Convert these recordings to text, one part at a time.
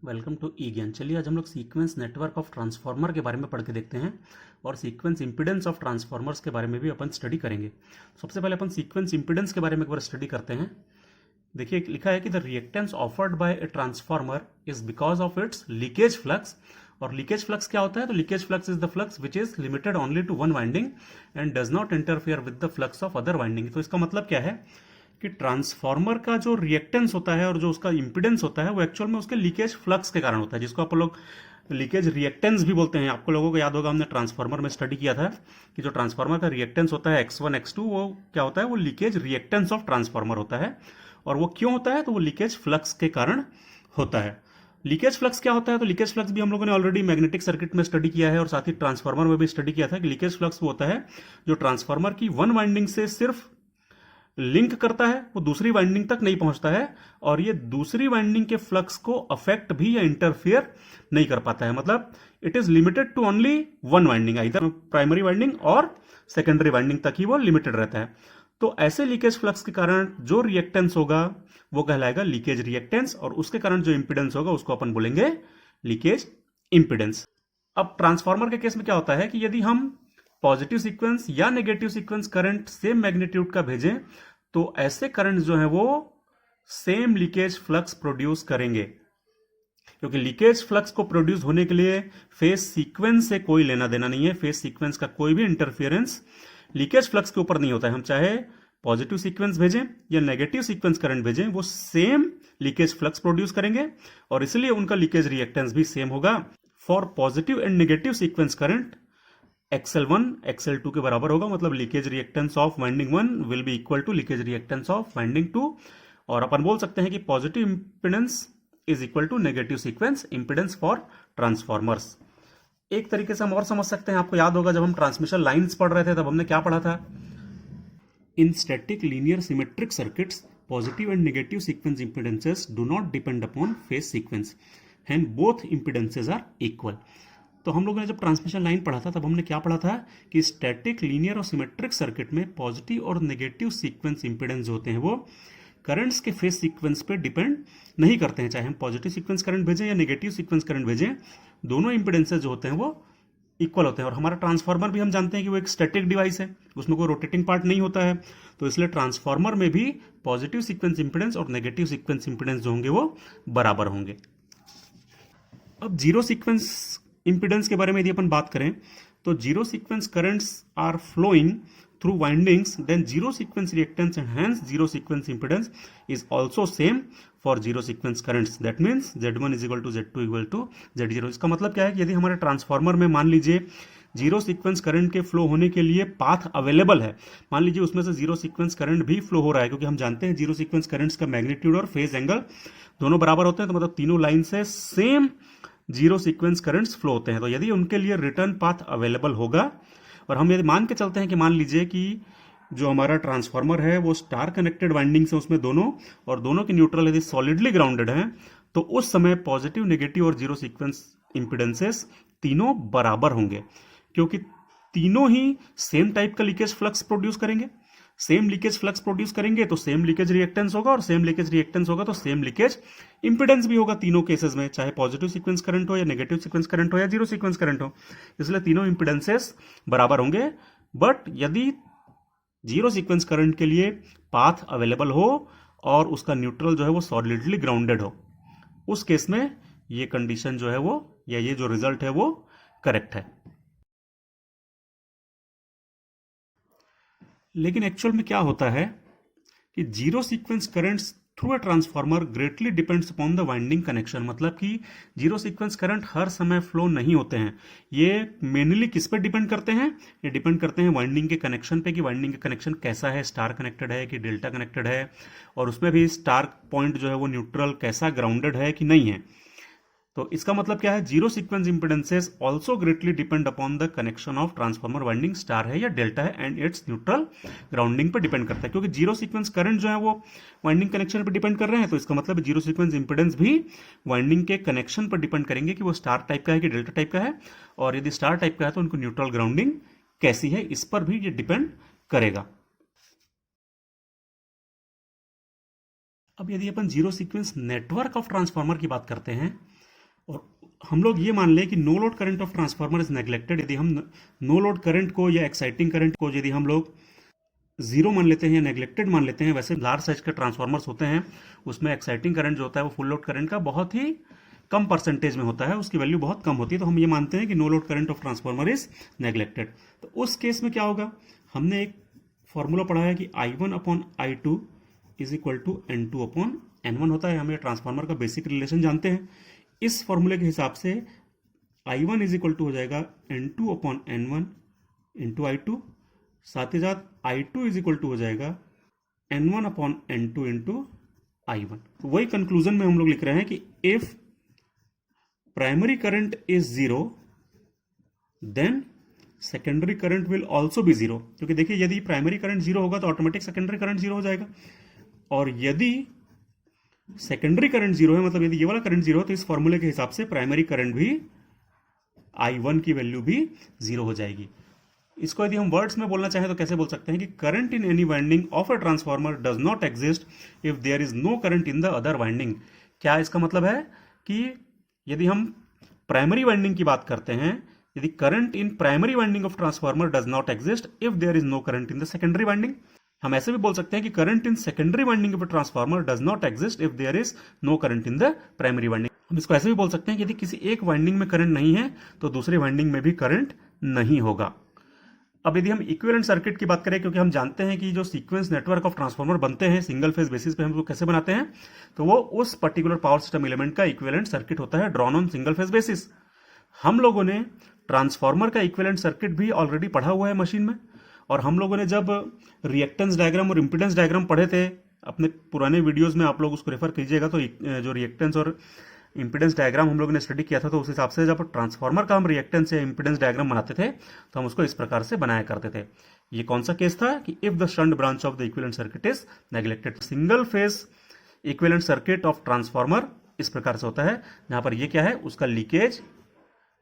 Welcome to ई ज्ञान। चलिए आज हम लोग सीक्वेंस नेटवर्क ऑफ ट्रांसफार्मर के बारे में पढ़ के देखते हैं और सीक्वेंस इंपीडेंस ऑफ ट्रांसफार्मर्स के बारे में भी अपन स्टडी करेंगे। सबसे पहले अपन सीक्वेंस इंपीडेंस के बारे में एक बार स्टडी करते हैं। देखिए लिखा है कि the reactance offered by a transformer is because of its leakage flux. और लीकेज फ्लक्स क्या होता है? तो leakage flux is the flux which is limited only to one winding and does not interfere with the flux of other winding. तो इसका मतलब क्या है कि ट्रांसफार्मर का जो रिएक्टेंस होता है और जो उसका इंपीडेंस होता है वो एक्चुअल में उसके लीकेज फ्लक्स के कारण होता है, जिसको आप लोग लीकेज रिएक्टेंस भी बोलते हैं। आपको लोगों को याद होगा, हमने ट्रांसफार्मर में स्टडी किया था कि जो ट्रांसफार्मर का रिएक्टेंस होता है X1 X2, वो क्या होता है? वो लीकेज रिएक्टेंस ऑफ ट्रांसफार्मर होता है। और वो क्यों होता है? तो वो लीकेज फ्लक्स के कारण होता है। लीकेज फ्लक्स क्या होता है? तो लीकेज फ्लक्स भी हम लोगों ने ऑलरेडी मैग्नेटिक सर्किट में स्टडी किया है और साथ ही ट्रांसफार्मर में भी स्टडी किया था कि लीकेज फ्लक्स वो होता है जो ट्रांसफार्मर की वन वाइंडिंग से सिर्फ लिंक करता है, वो दूसरी वाइंडिंग तक नहीं पहुंचता है और ये दूसरी वाइंडिंग के फ्लक्स को अफेक्ट भी या इंटरफियर नहीं कर पाता है। मतलब it is limited to only one winding, इधर प्राइमरी वाइंडिंग और सेकेंडरी वाइंडिंग तक ही वो लिमिटेड रहता है। तो ऐसे लीकेज फ्लक्स के कारण जो रिएक्टेंस होगा वो कहलाएगा लीकेज रिएक्टेंस और उसके कारण जो इंपीडेंस होगा उसको अपन बोलेंगे लीकेज इंपीडेंस। अब ट्रांसफार्मर के केस में क्या होता है कि यदि हम पॉजिटिव सीक्वेंस या negative sequence current same magnitude का भेजें तो ऐसे करंट जो है वो सेम लीकेज फ्लक्स प्रोड्यूस करेंगे, क्योंकि लीकेज फ्लक्स को प्रोड्यूस होने के लिए फेज सीक्वेंस से कोई लेना देना नहीं है। फेज सीक्वेंस का कोई भी इंटरफियरेंस लीकेज फ्लक्स के ऊपर नहीं होता है। हम चाहे पॉजिटिव सीक्वेंस भेजें या नेगेटिव सीक्वेंस करंट भेजें, वो सेम लीकेज फ्लक्स प्रोड्यूस करेंगे और इसलिए उनका लीकेज रिएक्टेंस भी सेम होगा। For positive and negative sequence current XL1 XL2 के बराबर होगा, मतलब leakage reactance of winding 1 will be equal to leakage reactance of winding 2। और अपन बोल सकते हैं कि positive impedance is equal to negative sequence impedance for transformers. एक तरीके से हम और समझ सकते हैं, आपको याद होगा जब हम ट्रांसमिशन लाइंस पढ़ रहे थे तब हमने क्या पढ़ा था? In static linear symmetric circuits positive and negative sequence impedances do not depend upon phase sequence, and both impedances are equal. तो हम लोगों ने जब ट्रांसमिशन लाइन पढ़ा था तब हमने क्या पढ़ा था कि स्टैटिक लीनियर और सिमेट्रिक सर्किट में पॉजिटिव और नेगेटिव सीक्वेंस इंपीडेंस होते हैं वो करंट्स के फेज सीक्वेंस पे डिपेंड नहीं करते हैं। चाहे हम पॉजिटिव सीक्वेंस करंट भेजें या नेगेटिव सीक्वेंस करंट भेजें, दोनों इंपीडेंसेस जो होते हैं वो इक्वल होते हैं। और हमारा ट्रांसफार्मर भी हम जानते हैं कि वो एक स्टैटिक डिवाइस है, उसमें कोई रोटेटिंग पार्ट नहीं होता है। तो इसलिए ट्रांसफार्मर में भी पॉजिटिव सीक्वेंस इंपीडेंस और नेगेटिव सीक्वेंस इंपीडेंस जो होंगे वो बराबर होंगे। अब जीरो सीक्वेंस इंपीडेंस के बारे में यदि अपन बात करें तो zero sequence currents are flowing through windings, then zero sequence reactance and hence zero sequence impedance is also same for zero sequence currents. That means Z1 is equal to Z2 equal to Z0। इसका मतलब क्या है कि यदि हमारे transformer में मान लीजिए जीरो सीक्वेंस करंट के फ्लो होने के लिए पाथ अवेलेबल है, मान लीजिए उसमें से जीरो सीक्वेंस करंट भी फ्लो हो रहा है, क्योंकि हम जानते हैं जीरो सीक्वेंस करंट्स का मैग्नीट्यूड और फेज एंगल दोनों बराबर होते हैं, तो मतलब तीनों लाइन से same zero sequence currents flow होते हैं। तो यदि उनके लिए रिटर्न पाथ अवेलेबल होगा और हम यदि मान के चलते हैं कि मान लीजिए कि जो हमारा ट्रांसफार्मर है वो स्टार कनेक्टेड वाइंडिंग्स है उसमें दोनों, और दोनों के न्यूट्रल यदि सॉलिडली ग्राउंडेड हैं, तो उस समय पॉजिटिव नेगेटिव और जीरो सीक्वेंस इंपीडेंसेस तीनों बराबर होंगे, क्योंकि तीनों ही सेम टाइप का लीकेज फ्लक्स प्रोड्यूस करेंगे। सेम लीकेज फ्लक्स प्रोड्यूस करेंगे तो सेम लीकेज रिएक्टेंस होगा, और सेम लीकेज रिएक्टेंस होगा तो सेम लीकेज इंपीडेंस भी होगा तीनों केसेस में, चाहे पॉजिटिव सीक्वेंस करंट हो या नेगेटिव सीक्वेंस करंट हो या जीरो सीक्वेंस करंट हो। इसलिए तीनों इंपीडेंसेस बराबर होंगे। बट यदि जीरो सीक्वेंस करंट के लिए पाथ अवेलेबल हो और उसका न्यूट्रल जो है वो सॉलिडली ग्राउंडेड हो, उस केस में ये कंडीशन जो है वो या ये जो रिजल्ट है वो करेक्ट है। लेकिन एक्चुअल में क्या होता है कि zero sequence currents through a transformer greatly depends upon the winding connection. मतलब कि जीरो सीक्वेंस करंट हर समय फ्लो नहीं होते हैं। ये मेनली किस पे डिपेंड करते हैं? ये डिपेंड करते हैं वाइंडिंग के कनेक्शन पे, कि वाइंडिंग का कनेक्शन कैसा है, स्टार कनेक्टेड है कि डेल्टा कनेक्टेड है, और उसमें भी स्टार पॉइंट जो है वो न्यूट्रल कैसा ग्राउंडेड है कि नहीं है। तो इसका मतलब क्या है? Zero sequence impedances also greatly depend upon the connection of transformer winding star है या डेल्टा है, एंड इट्स न्यूट्रल ग्राउंडिंग पर डिपेंड करता है। क्योंकि जीरो सीक्वेंस करंट जो है वो वाइंडिंग कनेक्शन पर डिपेंड कर रहे हैं, तो इसका मतलब जीरो सीक्वेंस इंपीडेंस भी वाइंडिंग के कनेक्शन पर डिपेंड करेंगे कि वो स्टार टाइप का है कि डेल्टा टाइप का है, और यदि स्टार टाइप का है तो उनको न्यूट्रल ग्राउंडिंग कैसी है इस पर भी ये डिपेंड करेगा। अब यदि अपन zero sequence network of transformer की बात करते हैं और हम लोग ये मान लें कि no load current of transformer is neglected. यदि हम नो लोड करंट को या एक्साइटिंग करंट को यदि हम लोग जीरो मान लेते हैं या नेग्लेक्टेड मान लेते हैं, वैसे लार्ज साइज के ट्रांसफार्मर्स होते हैं उसमें एक्साइटिंग करंट जो होता है वो फुल लोड करंट का बहुत ही कम परसेंटेज में होता है, उसकी वैल्यू बहुत कम होती है। तो हम ये मानते हैं कि no load current of transformer is neglected. तो उस केस में क्या होगा, हमने एक फॉर्मूला पढ़ा है कि I1 upon I2 is equal to N2 upon N1 होता है। हमें ट्रांसफार्मर का बेसिक रिलेशन जानते हैं। इस फॉर्मूले के हिसाब से I1 इज इक्वल टू हो जाएगा N2 upon N1 into I2, साथ ही साथ I2 इज इक्वल टू हो जाएगा N1 upon N2 into I1। तो वही कंक्लूजन में हम लोग लिख रहे हैं कि if primary current is zero then secondary current will also be zero. क्योंकि देखिए यदि प्राइमरी करंट जीरो होगा तो ऑटोमेटिक सेकेंडरी करंट जीरो हो जाएगा, और यदि सेकेंडरी करंट जीरो है, मतलब यदि ये वाला करंट जीरो है, तो इस फॉर्मूले के हिसाब से प्राइमरी करंट भी I1 की वैल्यू भी जीरो हो जाएगी। इसको यदि हम वर्ड्स में बोलना चाहें तो कैसे बोल सकते हैं कि current in any winding of a transformer does not exist if there is no current in the other winding. क्या इसका मतलब है कि यदि हम प्राइमरी वाइंडिंग की बात करते हैं, यदि current in primary winding of transformer does not exist if there is no current in the secondary winding. हम ऐसे भी बोल सकते हैं कि current in secondary winding of a transformer does not exist if there is no current in the primary winding. हम इसको ऐसे भी बोल सकते हैं कि यदि किसी एक वाइंडिंग में करंट नहीं है तो दूसरी वाइंडिंग में भी करंट नहीं होगा। अब यदि हम इक्विवेलेंट सर्किट की बात करें, क्योंकि हम जानते हैं कि जो सीक्वेंस नेटवर्क ऑफ ट्रांसफार्मर बनते हैं सिंगल फेज बेसिस पे हम लोग कैसे बनाते हैं, तो वो उस पर्टिकुलर पावर सिस्टम एलिमेंट का इक्विवेलेंट सर्किट होता है drawn on single phase basis. हम लोगों ने ट्रांसफार्मर का इक्विवेलेंट सर्किट भी ऑलरेडी पढ़ा हुआ है मशीन में, और हम लोगों ने जब रिएक्टेंस डायग्राम और इंपीडेंस डायग्राम पढ़े थे अपने पुराने वीडियोस में, आप लोग उसको रेफर कीजिएगा, तो जो रिएक्टेंस और इंपीडेंस डायग्राम हम लोगों ने स्टडी किया था, तो उस हिसाब से जब ट्रांसफार्मर का हम रिएक्टेंस या इंपीडेंस डायग्राम बनाते थे तो हम उसको इस प्रकार से बनाया करते थे। ये कौन सा केस था कि if the shunt branch of the equivalent circuit is neglected. Single phase equivalent circuit of transformer इस प्रकार से होता है, जहां पर ये क्या है, उसका लीकेज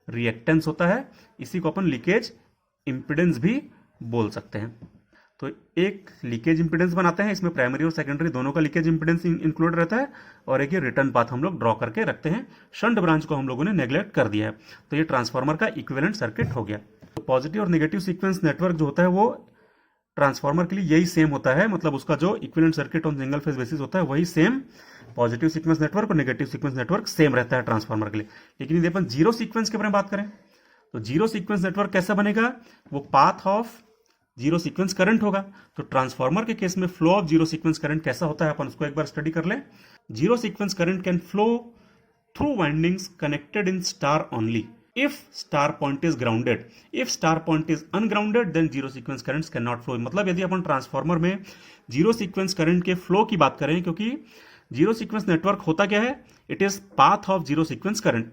रिएक्टेंस होता है। इसी को अपन लीकेज इंपीडेंस भी बोल सकते हैं। तो एक लीकेज इंपीडेंस बनाते हैं, इसमें प्राइमरी और सेकेंडरी दोनों का लीकेज इंपीडेंस इंक्लूड रहता है, और एक ये रिटर्न पाथ हम लोग ड्रॉ करके रखते हैं। शंट ब्रांच को हम लोगों ने नेग्लेक्ट कर दिया है, तो ये ट्रांसफार्मर का इक्विवेलेंट सर्किट हो गया। तो पॉजिटिव और नेगेटिव सीक्वेंस नेटवर्क जो होता है वो ट्रांसफार्मर के लिए यही सेम होता है, मतलब उसका जो equivalent circuit on single phase basis होता है वही सेम पॉजिटिव सीक्वेंस नेटवर्क और नेगेटिव सीक्वेंस नेटवर्क सेम रहता है ट्रांसफार्मर के लिए। लेकिन यदि अपन जीरो सीक्वेंस के बारे में बात करें तो जीरो सीक्वेंस नेटवर्क कैसा बनेगा, वो path of zero sequence current होगा। तो ट्रांसफार्मर के केस में flow of zero sequence current कैसा होता है अपन उसको एक बार स्टडी कर लें। Zero sequence current can flow through windings connected in star only if star point is grounded. If star point is ungrounded then zero sequence currents cannot flow. मतलब यदि अपन transformer में जीरो सीक्वेंस करंट के flow की बात करें, क्योंकि zero sequence network होता क्या है, it is path of zero sequence current.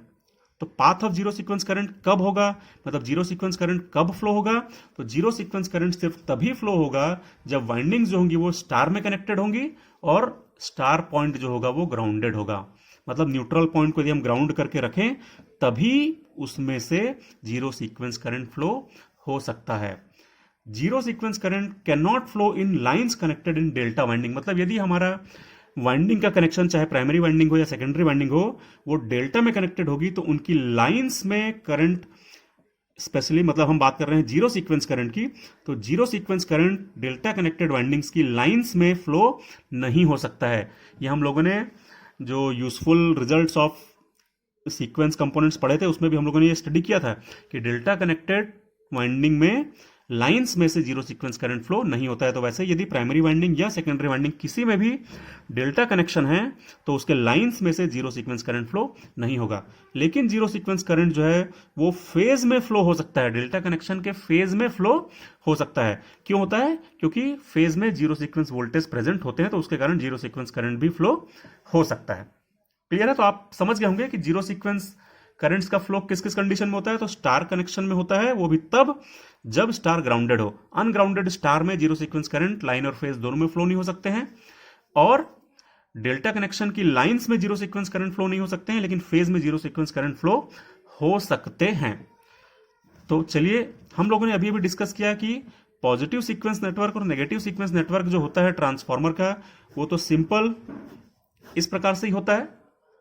तो path of zero sequence current कब होगा, मतलब जीरो सीक्वेंस करंट कब फ्लो होगा, तो जीरो सीक्वेंस करंट सिर्फ तभी फ्लो होगा जब वाइंडिंग्स जो होंगी वो स्टार में कनेक्टेड होंगी और स्टार पॉइंट जो होगा वो ग्राउंडेड होगा। मतलब न्यूट्रल पॉइंट को यदि हम ग्राउंड करके रखें तभी उसमें से जीरो सीक्वेंस करंट फ्लो हो सकता है। Zero sequence current can not flow in lines connected in delta winding. मतलब यदि हमारा वाइंडिंग का कनेक्शन चाहे प्राइमरी वाइंडिंग हो या सेकेंडरी वाइंडिंग हो, वो डेल्टा में कनेक्टेड होगी तो उनकी लाइंस में करंट, स्पेशली मतलब हम बात कर रहे हैं जीरो सीक्वेंस करंट की, तो zero sequence current delta connected windings की लाइंस में फ्लो नहीं हो सकता है। ये हम लोगों ने जो useful results of sequence components पढ़े थे उसमें भी हम लोगों ने ये स्टडी किया था कि डेल्टा कनेक्टेड वाइंडिंग में लाइंस में से जीरो सीक्वेंस करंट फ्लो नहीं होता है। तो वैसे यदि प्राइमरी वाइंडिंग या सेकेंडरी वाइंडिंग किसी में भी डेल्टा कनेक्शन है तो उसके लाइंस में से जीरो सीक्वेंस करंट फ्लो नहीं होगा। लेकिन जीरो सीक्वेंस करंट जो है वो फेज में फ्लो हो सकता है, डेल्टा कनेक्शन के फेज में फ्लो हो सकता है। क्यों होता है, क्योंकि फेज में जीरो सीक्वेंस वोल्टेज प्रेजेंट होते हैं, तो उसके कारण जीरो सीक्वेंस करंट भी फ्लो हो सकता है। क्लियर है? तो आप समझ गए होंगे कि जीरो सीक्वेंस करंट्स का फ्लो किस किस कंडीशन में होता है। तो स्टार कनेक्शन में होता है, वो भी तब जब स्टार ग्राउंडेड हो। अनग्राउंडेड स्टार में जीरो सीक्वेंस करंट लाइन और फेज दोनों में फ्लो नहीं हो सकते हैं, और डेल्टा कनेक्शन की लाइंस में जीरो सीक्वेंस करंट फ्लो नहीं हो सकते हैं, लेकिन फेज में जीरो सीक्वेंस करंट फ्लो हो सकते हैं। तो चलिए, हम लोगों ने अभी अभी डिस्कस किया कि पॉजिटिव सीक्वेंस नेटवर्क और नेगेटिव सीक्वेंस नेटवर्क जो होता है ट्रांसफार्मर का, वो तो सिंपल इस प्रकार से ही होता है,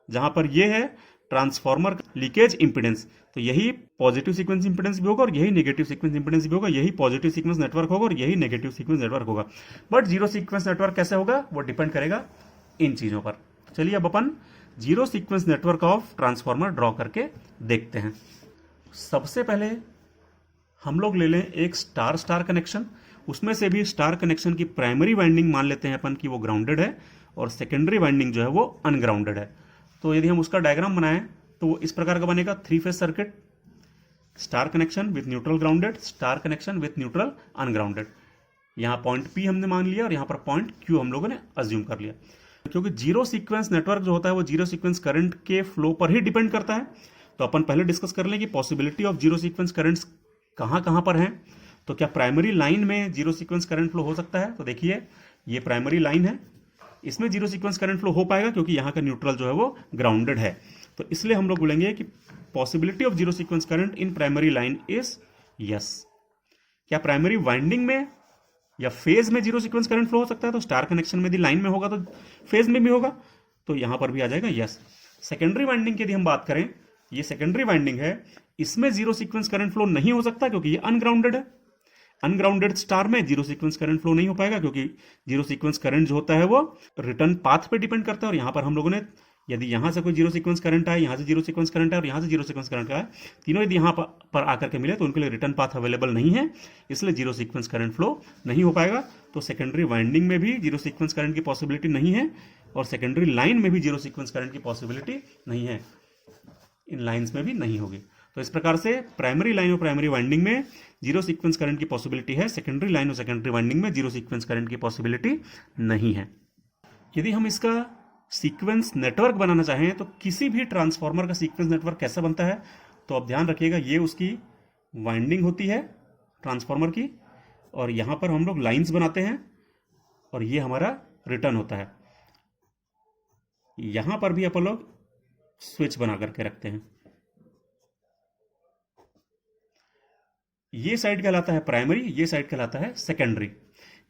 जहां पर ये है ट्रांसफॉर्मर लीकेज इंपीडेंस। तो यही पॉजिटिव सीक्वेंस इंपीडेंस भी होगा और यही नेगेटिव सीक्वेंस इंपीडेंस भी होगा, यही पॉजिटिव सीक्वेंस नेटवर्क होगा और यही नेगेटिव सीक्वेंस नेटवर्क होगा। बट जीरो सीक्वेंस नेटवर्क कैसे होगा वो डिपेंड करेगा इन चीजों पर। चलिए अब अपन zero sequence network of transformer draw करके देखते हैं। सबसे पहले हम लोग ले लें एक स्टार स्टार कनेक्शन, उसमें से भी स्टार कनेक्शन की प्राइमरी वाइंडिंग मान लेते हैं अपन कि वो ग्राउंडेड है और सेकेंडरी वाइंडिंग जो है वो अनग्राउंडेड है। तो यदि हम उसका डायग्राम बनाएं तो वो इस प्रकार का बनेगा, 3 phase circuit, star connection with neutral grounded, star connection with neutral ungrounded. यहां पॉइंट P हमने मान लिया और यहां पर पॉइंट Q हम लोगों ने अज्यूम कर लिया। क्योंकि जीरो सीक्वेंस नेटवर्क जो होता है वो जीरो सीक्वेंस करंट के फ्लो पर ही डिपेंड करता है। तो अपन पहले डिस्कस कर लें कि possibility of zero sequence currents कहां कहां पर हैं। तो क्या प्राइमरी लाइन में जीरो सीक्वेंस करंट फ्लो हो सकता है? तो देखिए ये प्राइमरी लाइन है, इसमें जीरो सीक्वेंस करंट फ्लो हो पाएगा क्योंकि यहां का न्यूट्रल जो है वो ग्राउंडेड है। तो इसलिए हम लोग बोलेंगे कि possibility of zero sequence current in primary line is yes. क्या प्राइमरी वाइंडिंग में या फेज में जीरो सीक्वेंस करंट फ्लो हो सकता है? तो स्टार कनेक्शन में यदि लाइन में होगा तो फेज में भी होगा, तो यहां पर भी आ जाएगा यस। सेकेंडरी वाइंडिंग की यदि हम बात करें, ये सेकेंडरी वाइंडिंग है, इसमें जीरो सीक्वेंस करंट फ्लो नहीं हो सकता क्योंकि ये अनग्राउंडेड है। अनग्राउंडेड स्टार में जीरो सीक्वेंस करंट फ्लो नहीं हो पाएगा क्योंकि जीरो सीक्वेंस करंट जो होता है वो रिटर्न पाथ पे डिपेंड करता है। और यहां पर हम लोगों ने यदि यहां से कोई जीरो सीक्वेंस करंट आए, यहां से जीरो सीक्वेंस करंट आए और यहां से जीरो सीक्वेंस करंट आए, तीनों यदि यहां पर आकर के मिले तो उनके लिए रिटर्न पाथ अवेलेबल नहीं है, इसलिए जीरो सीक्वेंस करंट फ्लो नहीं हो पाएगा। तो सेकेंडरी वाइंडिंग में भी जीरो सीक्वेंस करंट की पॉसिबिलिटी नहीं है और सेकेंडरी लाइन में भी जीरो सीक्वेंस करंट की पॉसिबिलिटी नहीं है, इन लाइंस में भी नहीं होगी। तो इस प्रकार से प्राइमरी लाइन और प्राइमरी वाइंडिंग में जीरो सीक्वेंस करंट की पॉसिबिलिटी है, सेकेंडरी लाइन और सेकेंडरी वाइंडिंग में जीरो सीक्वेंस करंट की पॉसिबिलिटी नहीं है। यदि हम इसका सीक्वेंस नेटवर्क बनाना चाहें तो किसी भी ट्रांसफार्मर का सीक्वेंस नेटवर्क कैसा बनता है? तो अब ध्यान रखिएगा, ये उसकी वाइंडिंग होती है ट्रांसफार्मर की और यहां पर हम लोग लाइंस बनाते हैं और ये हमारा रिटर्न होता है। यहां पर भी अपन लोग स्विच बना करके रखते हैं। ये साइड कहलाता है प्राइमरी, ये साइड कहलाता है सेकेंडरी।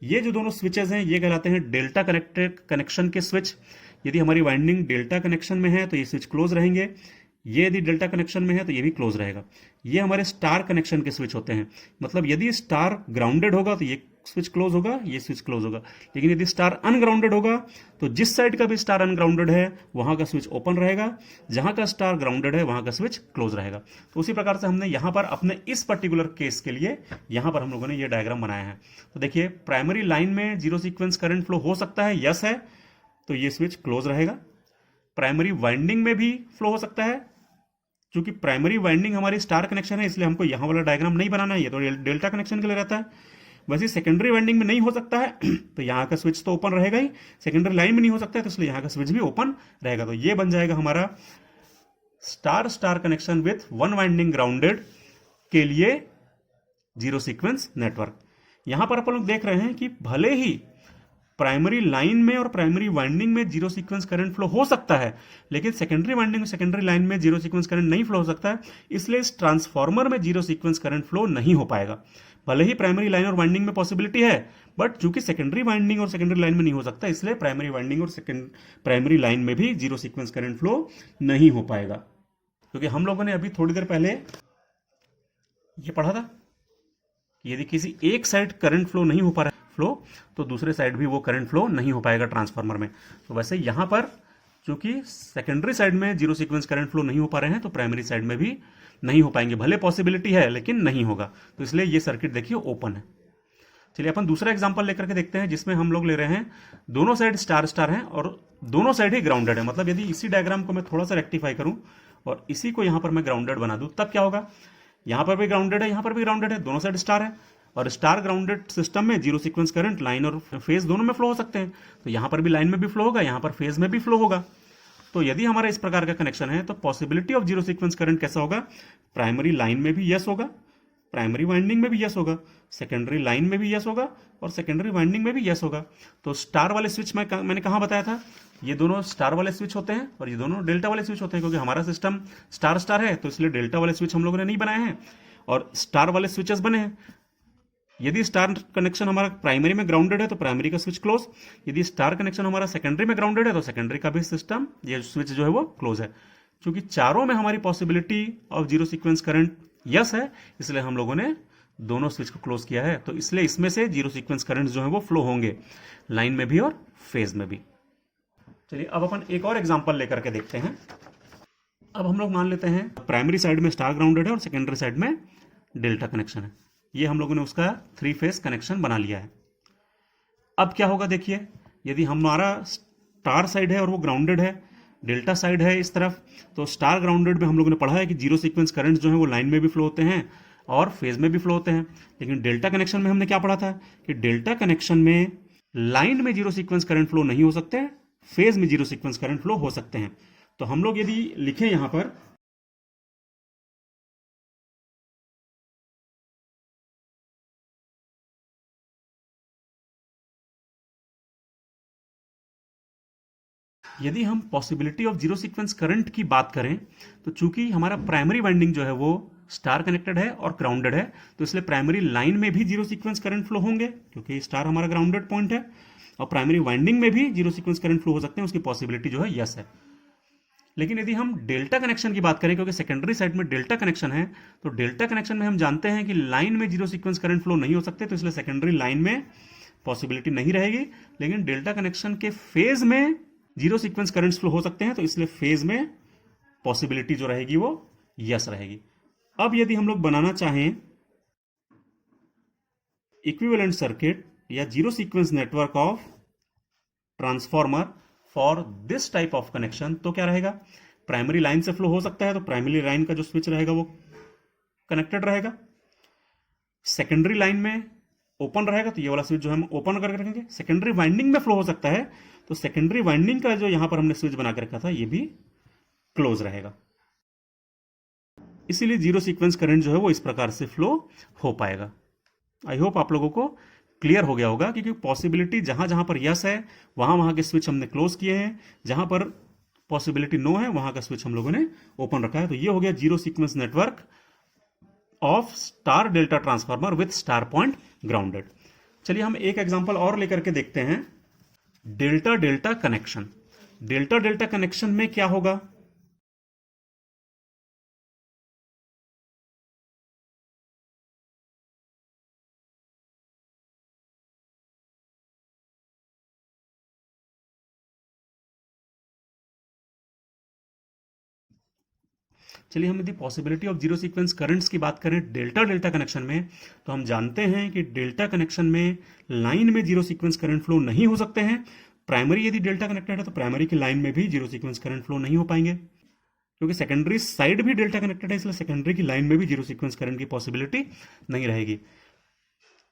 ये जो दोनों स्विचेस हैं ये कहलाते हैं डेल्टा कनेक्टेड कनेक्शन के स्विच। यदि हमारी वाइंडिंग डेल्टा कनेक्शन में है तो ये स्विच क्लोज रहेंगे, ये यदि डेल्टा कनेक्शन में है तो ये भी क्लोज रहेगा। ये हमारे स्टार कनेक्शन के स्विच होते हैं, मतलब यदि स्टार ग्राउंडेड होगा तो ये स्विच क्लोज होगा, ये स्विच क्लोज होगा। लेकिन यदि स्टार अनग्राउंडेड होगा तो जिस साइड का भी स्टार अनग्राउंडेड है वहां का स्विच ओपन रहेगा, जहां का स्टार ग्राउंडेड है वहां का स्विच क्लोज रहेगा। तो उसी प्रकार से हमने यहां पर अपने इस पर्टिकुलर केस के लिए यहां पर हम लोगों ने ये डायग्राम बनाया है। तो देखिए प्राइमरी लाइन में जीरो सीक्वेंस करंट फ्लो हो सकता है, यस है, तो ये स्विच क्लोज रहेगा। प्राइमरी वाइंडिंग में भी फ्लो हो सकता है, क्योंकि प्राइमरी वाइंडिंग हमारी स्टार कनेक्शन है इसलिए हमको यहां वाला डायग्राम नहीं बनाना है, ये तो डेल्टा कनेक्शन के लिए रहता है। वैसे सेकेंडरी वाइंडिंग में नहीं हो सकता है तो यहाँ का स्विच तो ओपन रहेगा ही, सेकेंडरी लाइन में नहीं हो सकता है तो इसलिए यहाँ का स्विच भी ओपन रहेगा। तो ये बन जाएगा हमारा star star connection with one winding grounded के लिए जीरो सीक्वेंस नेटवर्क। यहां पर अपन लोग देख रहे हैं कि भले ही प्राइमरी लाइन में और प्राइमरी वाइंडिंग में जीरो सीक्वेंस करंट फ्लो हो सकता है, लेकिन सेकेंडरी वाइंडिंग और सेकेंडरी लाइन में जीरो सीक्वेंस करंट नहीं फ्लो हो सकता है, इसलिए इस ट्रांसफार्मर में जीरो सीक्वेंस करंट फ्लो नहीं हो पाएगा। भले ही प्राइमरी लाइन और वाइंडिंग में पॉसिबिलिटी है, बट चूंकि सेकेंडरी वाइंडिंग और सेकेंडरी लाइन में नहीं हो सकता, इसलिए प्राइमरी वाइंडिंग और प्राइमरी लाइन में भी जीरो सीक्वेंस करंट फ्लो नहीं हो पाएगा। क्योंकि हम लोगों ने अभी थोड़ी देर पहले ये पढ़ा था कि यदि किसी एक साइड करंट फ्लो नहीं हो पा रहा है तो दूसरे साइड भी वो करंट फ्लो नहीं हो पाएगा ट्रांसफार्मर में। तो वैसे यहां पर क्योंकि सेकेंडरी साइड में जीरो सीक्वेंस करंट फ्लो नहीं हो पा रहे हैं तो प्राइमरी साइड में भी नहीं हो पाएंगे, भले पॉसिबिलिटी है लेकिन नहीं होगा। तो इसलिए ये सर्किट देखिए ओपन है। चलिए अपन दूसरा एग्जांपल लेकर के देखते हैं जिसमें हम लोग ले रहे हैं दोनों साइड स्टार स्टार हैं और दोनों साइड ही ग्राउंडेड है। मतलब यदि इसी डायग्राम को मैं थोड़ा सा रेक्टिफाई करूं और इसी को यहां पर मैं ग्राउंडेड बना दूं तब क्या होगा? यहां पर भी ग्राउंडेड है, यहां पर भी ग्राउंडेड है, दोनों साइड स्टार है और स्टार ग्राउंडेड सिस्टम में जीरो सीक्वेंस करंट लाइन और फेज दोनों में फ्लो हो सकते हैं। तो यहां पर भी लाइन में भी फ्लो होगा, यहां पर फेज में भी फ्लो होगा। तो यदि हमारा इस प्रकार का कनेक्शन है तो possibility of zero sequence current कैसा होगा? प्राइमरी लाइन में भी यस होगा, प्राइमरी वाइंडिंग में भी यस होगा, सेकेंडरी लाइन में भी यस होगा और सेकेंडरी वाइंडिंग में भी यस होगा। तो स्टार वाले स्विच मैंने कहां बताया था? ये दोनों स्टार वाले स्विच होते हैं और ये दोनों डेल्टा वाले स्विच होते हैं। क्योंकि हमारा सिस्टम स्टार स्टार है तो इसलिए डेल्टा वाले स्विच हम लोगों ने नहीं बनाए हैं और स्टार वाले स्विचेस बने हैं। यदि स्टार कनेक्शन हमारा प्राइमरी में ग्राउंडेड है तो प्राइमरी का स्विच क्लोज, यदि स्टार कनेक्शन हमारा सेकेंडरी में ग्राउंडेड है तो सेकेंडरी का भी सिस्टम ये स्विच जो है वो क्लोज है। क्योंकि चारों में हमारी possibility of zero sequence current yes है, इसलिए हम लोगों ने दोनों स्विच को क्लोज किया है। तो इसलिए इसमें से जीरो सीक्वेंस करंट जो है वो फ्लो होंगे, लाइन में भी और फेज में भी। चलिए अब अपन एक और एग्जांपल लेकर के देखते हैं। अब हम लोग मान लेते हैं प्राइमरी साइड में स्टार ग्राउंडेड है और सेकेंडरी साइड में डेल्टा कनेक्शन है। ये हम लोगों ने उसका 3 फेज कनेक्शन बना लिया है। अब क्या होगा देखिए, यदि हमारा स्टार साइड है और वो ग्राउंडेड है, डेल्टा साइड है इस तरफ, तो स्टार ग्राउंडेड में हम लोगों ने पढ़ा है कि जीरो सीक्वेंस करंट जो है वो लाइन में भी फ्लो होते हैं और फेज में भी फ्लो होते हैं। लेकिन डेल्टा कनेक्शन में हमने क्या पढ़ा था कि डेल्टा कनेक्शन में लाइन में जीरो सीक्वेंस करंट फ्लो नहीं हो सकते, फेज में जीरो सीक्वेंस करंट फ्लो हो सकते हैं। तो हम लोग यदि लिखें यहां पर यदि हम possibility of zero sequence current की बात करें, तो चूंकि हमारा प्राइमरी वाइंडिंग जो है वो स्टार कनेक्टेड है और ग्राउंडेड है, तो इसलिए प्राइमरी लाइन में भी जीरो सीक्वेंस करंट फ्लो होंगे क्योंकि स्टार हमारा ग्राउंडेड पॉइंट है, और प्राइमरी वाइंडिंग में भी जीरो सीक्वेंस करंट फ्लो हो सकते हैं, उसकी पॉसिबिलिटी जो है यस है। लेकिन यदि हम डेल्टा कनेक्शन की बात करें, क्योंकि सेकेंडरी साइड में डेल्टा कनेक्शन है, तो डेल्टा कनेक्शन में हम जानते हैं कि लाइन में जीरो सीक्वेंस करंट फ्लो नहीं हो सकते, तो इसलिए सेकेंडरी लाइन में पॉसिबिलिटी नहीं रहेगी। लेकिन डेल्टा कनेक्शन के फेज में जीरो सीक्वेंस करंट्स फ्लो हो सकते हैं, तो इसलिए फेज में पॉसिबिलिटी जो रहेगी वो यस रहेगी। अब यदि हम लोग बनाना चाहें इक्विवेलेंट सर्किट या zero sequence network of transformer for this type of connection, तो क्या रहेगा, प्राइमरी लाइन से फ्लो हो सकता है, तो प्राइमरी लाइन का जो स्विच रहेगा वो कनेक्टेड रहेगा। सेकेंडरी लाइन में ओपन रहेगा, तो ये वाला स्विच जो हम ओपन करके रखेंगे। सेकेंडरी वाइंडिंग में फ्लो हो सकता है, तो सेकेंडरी वाइंडिंग का जो यहां पर हमने स्विच बना के रखा था ये भी क्लोज रहेगा। इसीलिए जीरो सीक्वेंस करंट जो है वो इस प्रकार से फ्लो हो पाएगा। आई होप आप लोगों को क्लियर हो गया होगा, क्योंकि पॉसिबिलिटी जहां जहां पर यस है वहां वहां के स्विच हमने क्लोज किए हैं, जहां पर पॉसिबिलिटी नो है वहां का स्विच हम लोगों ने ओपन रखा है। तो ये हो गया zero sequence network of star delta transformer with star point grounded. चलिए हम एक एग्जांपल और लेकर के देखते हैं, delta delta connection. Delta delta connection में क्या होगा, चलिए हम यदि possibility of zero sequence currents की बात करें डेल्टा डेल्टा कनेक्शन में, तो हम जानते हैं कि डेल्टा कनेक्शन में लाइन में जीरो सीक्वेंस करंट फ्लो नहीं हो सकते हैं। प्राइमरी यदि डेल्टा कनेक्टेड है तो प्राइमरी की लाइन में भी जीरो सीक्वेंस करंट फ्लो नहीं हो पाएंगे, क्योंकि सेकेंडरी साइड भी डेल्टा कनेक्टेड है, इसलिए सेकेंडरी की लाइन में भी जीरो सीक्वेंस करंट की पॉसिबिलिटी नहीं रहेगी।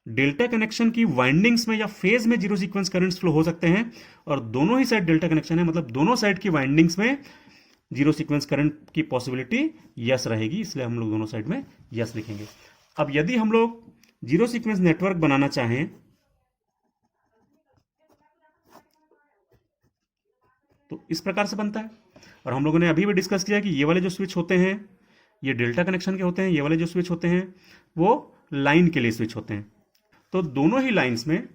डेल्टा कनेक्शन की वाइंडिंग्स में या फेज में जीरो सीक्वेंस करंट्स फ्लो हो सकते हैं, और दोनों ही साइड डेल्टा कनेक्शन है, मतलब दोनों साइड की वाइंडिंग्स में जीरो सीक्वेंस करंट की पॉसिबिलिटी यस रहेगी, इसलिए हम लोग दोनों साइड में यस लिखेंगे। अब यदि हम लोग जीरो सीक्वेंस नेटवर्क बनाना चाहें, तो इस प्रकार से बनता है। और हम लोगों ने अभी भी डिस्कस किया कि ये वाले जो स्विच होते हैं ये डेल्टा कनेक्शन के होते हैं, ये वाले जो स्विच होते हैं वो लाइन के लिए स्विच होते हैं। तो दोनों ही लाइंस में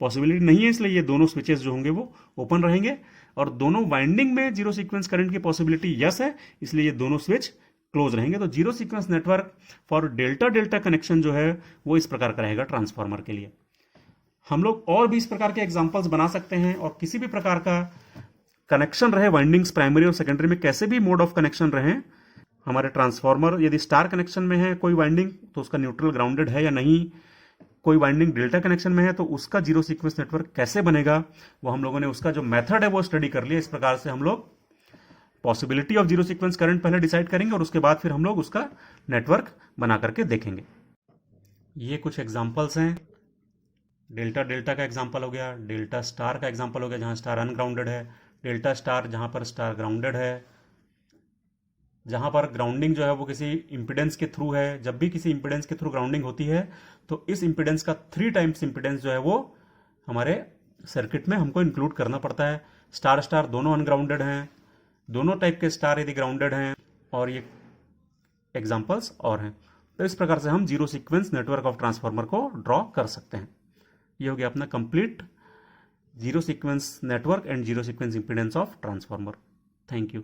पॉसिबिलिटी नहीं है, इसलिए ये दोनों स्विचेस जो होंगे वो ओपन रहेंगे, और दोनों वाइंडिंग में जीरो सीक्वेंस करंट की पॉसिबिलिटी यस है, इसलिए ये दोनों स्विच क्लोज रहेंगे। तो zero sequence network for delta delta connection जो है वो इस प्रकार का रहेगा ट्रांसफार्मर के लिए। हम लोग और भी इस प्रकार के एग्जांपल्स बना सकते हैं, और किसी भी प्रकार का कनेक्शन रहे वाइंडिंग्स प्राइमरी और सेकेंडरी में, कैसे भी मोड ऑफ कनेक्शन रहे हमारे ट्रांसफार्मर, यदि स्टार कनेक्शन में है कोई वाइंडिंग तो उसका न्यूट्रल ग्राउंडेड है या नहीं, कोई वाइंडिंग डेल्टा कनेक्शन में है तो उसका जीरो सीक्वेंस नेटवर्क कैसे बनेगा, वो हम लोगों ने उसका जो मेथड है वो स्टडी कर लिया। इस प्रकार से हम लोग possibility of zero sequence current पहले डिसाइड करेंगे, और उसके बाद फिर हम लोग उसका नेटवर्क बना करके देखेंगे। ये कुछ एग्जांपल्स हैं, डेल्टा डेल्टा का एग्जांपल हो गया, डेल्टा स्टार का एग्जांपल हो गया जहां स्टार अनग्राउंडेड है, डेल्टा स्टार जहां पर स्टार ग्राउंडेड है, जहां पर ग्राउंडिंग जो है वो किसी इंपिडेंस के थ्रू है। जब भी किसी इंपिडेंस के थ्रू ग्राउंडिंग होती है तो इस इंपिडेंस का 3 टाइम्स इंपिडेंस जो है वो हमारे सर्किट में हमको इंक्लूड करना पड़ता है। स्टार स्टार दोनों अनग्राउंडेड हैं, दोनों टाइप के स्टार यदि ग्राउंडेड हैं, और ये एग्जांपल्स और हैं। तो इस प्रकार से हम zero sequence network of transformer को ड्रॉ कर सकते हैं। ये हो गया अपना complete zero sequence network and zero sequence impedance of transformer. Thank you.